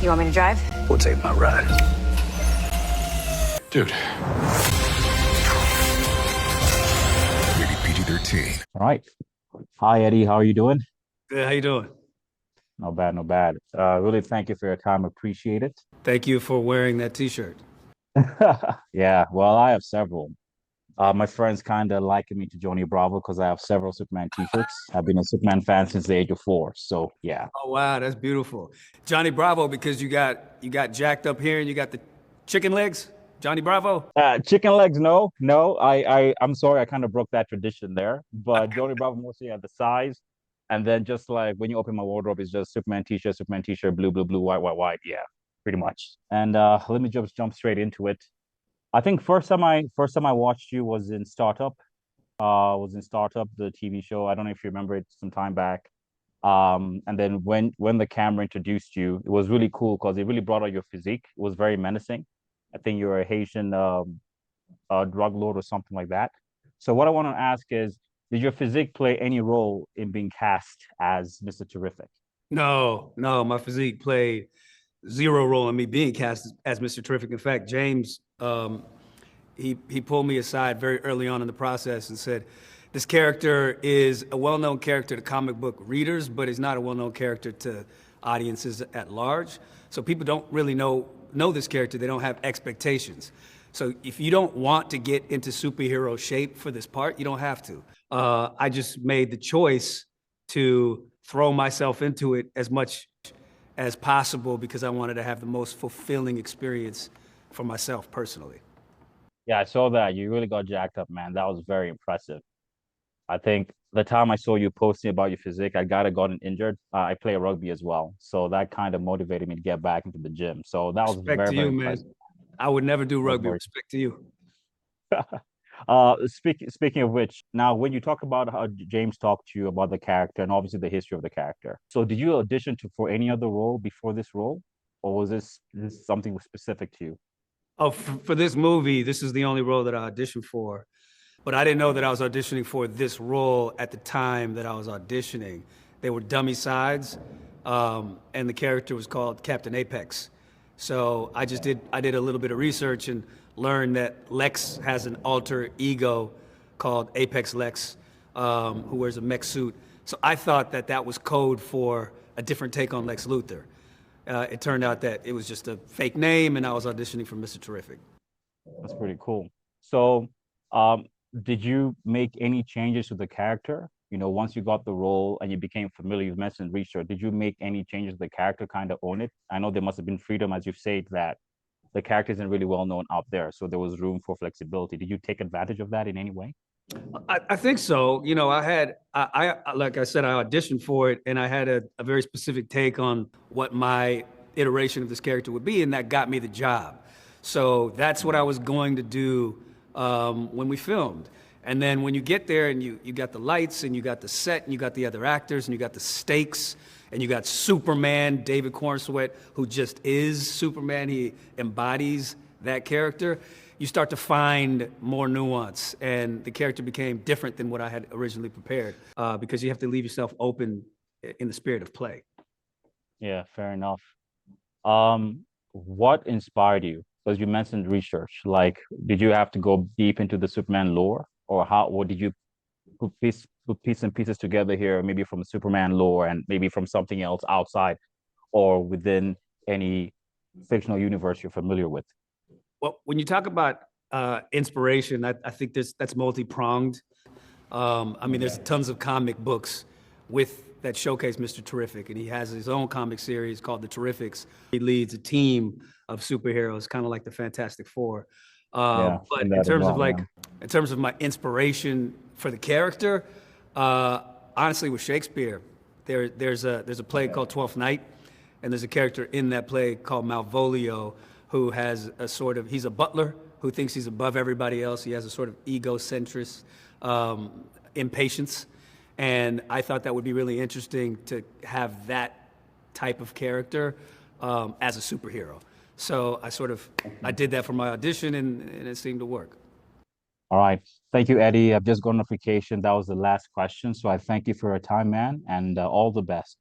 You want me to drive? We'll take my ride. Dude. Rated PG-13. All right. Hi, Eddie. How are you doing? Good. How you doing? No bad, no bad. Really thank you for your time. Appreciate it. Thank you for wearing that T-shirt. Yeah, well, I have several. My friends kind of liken me to Johnny Bravo because I have several Superman t-shirts. I've been a Superman fan since the age of 4. So yeah. Oh wow, that's beautiful, Johnny Bravo. Because you got jacked up here and you got the chicken legs, Johnny Bravo. Chicken legs, no. I'm sorry, I kind of broke that tradition there. But Johnny Bravo mostly had the size, and then just like when you open my wardrobe, it's just Superman t-shirt, blue, blue, blue, white. Yeah, pretty much. And let me just jump straight into it. I think first time I watched you was in Startup. The TV show. I don't know if you remember it some time back. And then when the camera introduced you, it was really cool because it really brought out your physique. It was very menacing. I think you're a Haitian drug lord or something like that. So what I want to ask is, did your physique play any role in being cast as Mr. Terrific? No, my physique played zero role in me being cast as Mr. Terrific. In fact, James, he pulled me aside very early on in the process and said, this character is a well-known character to comic book readers, but is not a well-known character to audiences at large. So people don't really know this character. They don't have expectations. So if you don't want to get into superhero shape for this part, you don't have to. I just made the choice to throw myself into it as much as possible because I wanted to have the most fulfilling experience for myself personally. Yeah, I saw that. You really got jacked up, man. That was very impressive. I think the time I saw you posting about your physique, I gotten injured. I play rugby as well, so that kind of motivated me to get back into the gym. So that was Respect to very you, man. impressive. I would never do rugby. Very- Respect to you. Speaking of which, now when you talk about how James talked to you about the character and obviously the history of the character, so did you audition for any other role before this role, or was this something specific to you? Oh, for this movie, this is the only role that I auditioned for. But I didn't know that I was auditioning for this role at the time that I was auditioning. They were dummy sides, and the character was called Captain Apex. So I did a little bit of research and learned that Lex has an alter ego called Apex Lex, who wears a mech suit. So I thought that was code for a different take on Lex Luthor. It turned out that it was just a fake name, and I was auditioning for Mr. Terrific. That's pretty cool. So, did you make any changes to the character? You know, once you got the role and you became familiar, you mentioned research. Did you make any changes to the character, kind of own it? I know there must have been freedom, as you've said, that the character isn't really well known out there, so there was room for flexibility. Did you take advantage of that in any way? I think so. You know, I like I said, I auditioned for it, and I had a very specific take on what my iteration of this character would be, and that got me the job. So that's what I was going to do when we filmed. And then when you get there and you got the lights and you got the set and you got the other actors and you got the stakes and you got Superman, David Cornsweet, who just is Superman. He embodies that character. You start to find more nuance, and the character became different than what I had originally prepared because you have to leave yourself open in the spirit of play. Yeah, fair enough. What inspired you? Because you mentioned research. Like, did you have to go deep into the Superman lore, or what did you put piece and pieces together here, maybe from Superman lore and maybe from something else outside or within any fictional universe you're familiar with? Well, when you talk about inspiration, I think that's multi-pronged. I mean, there's tons of comic books that showcase Mr. Terrific, and he has his own comic series called The Terrifics. He leads a team of superheroes, kind of like the Fantastic Four. Yeah, But and in that as terms of well, yeah. in terms of my inspiration for the character, honestly, with Shakespeare, there's a play called Twelfth Night, and there's a character in that play called Malvolio who has he's a butler who thinks he's above everybody else. He has a sort of egocentric impatience. And I thought that would be really interesting to have that type of character as a superhero. So I did that for my audition, and it seemed to work. All right. Thank you, Eddie. I've just got a notification. That was the last question. So I thank you for your time, man, and all the best.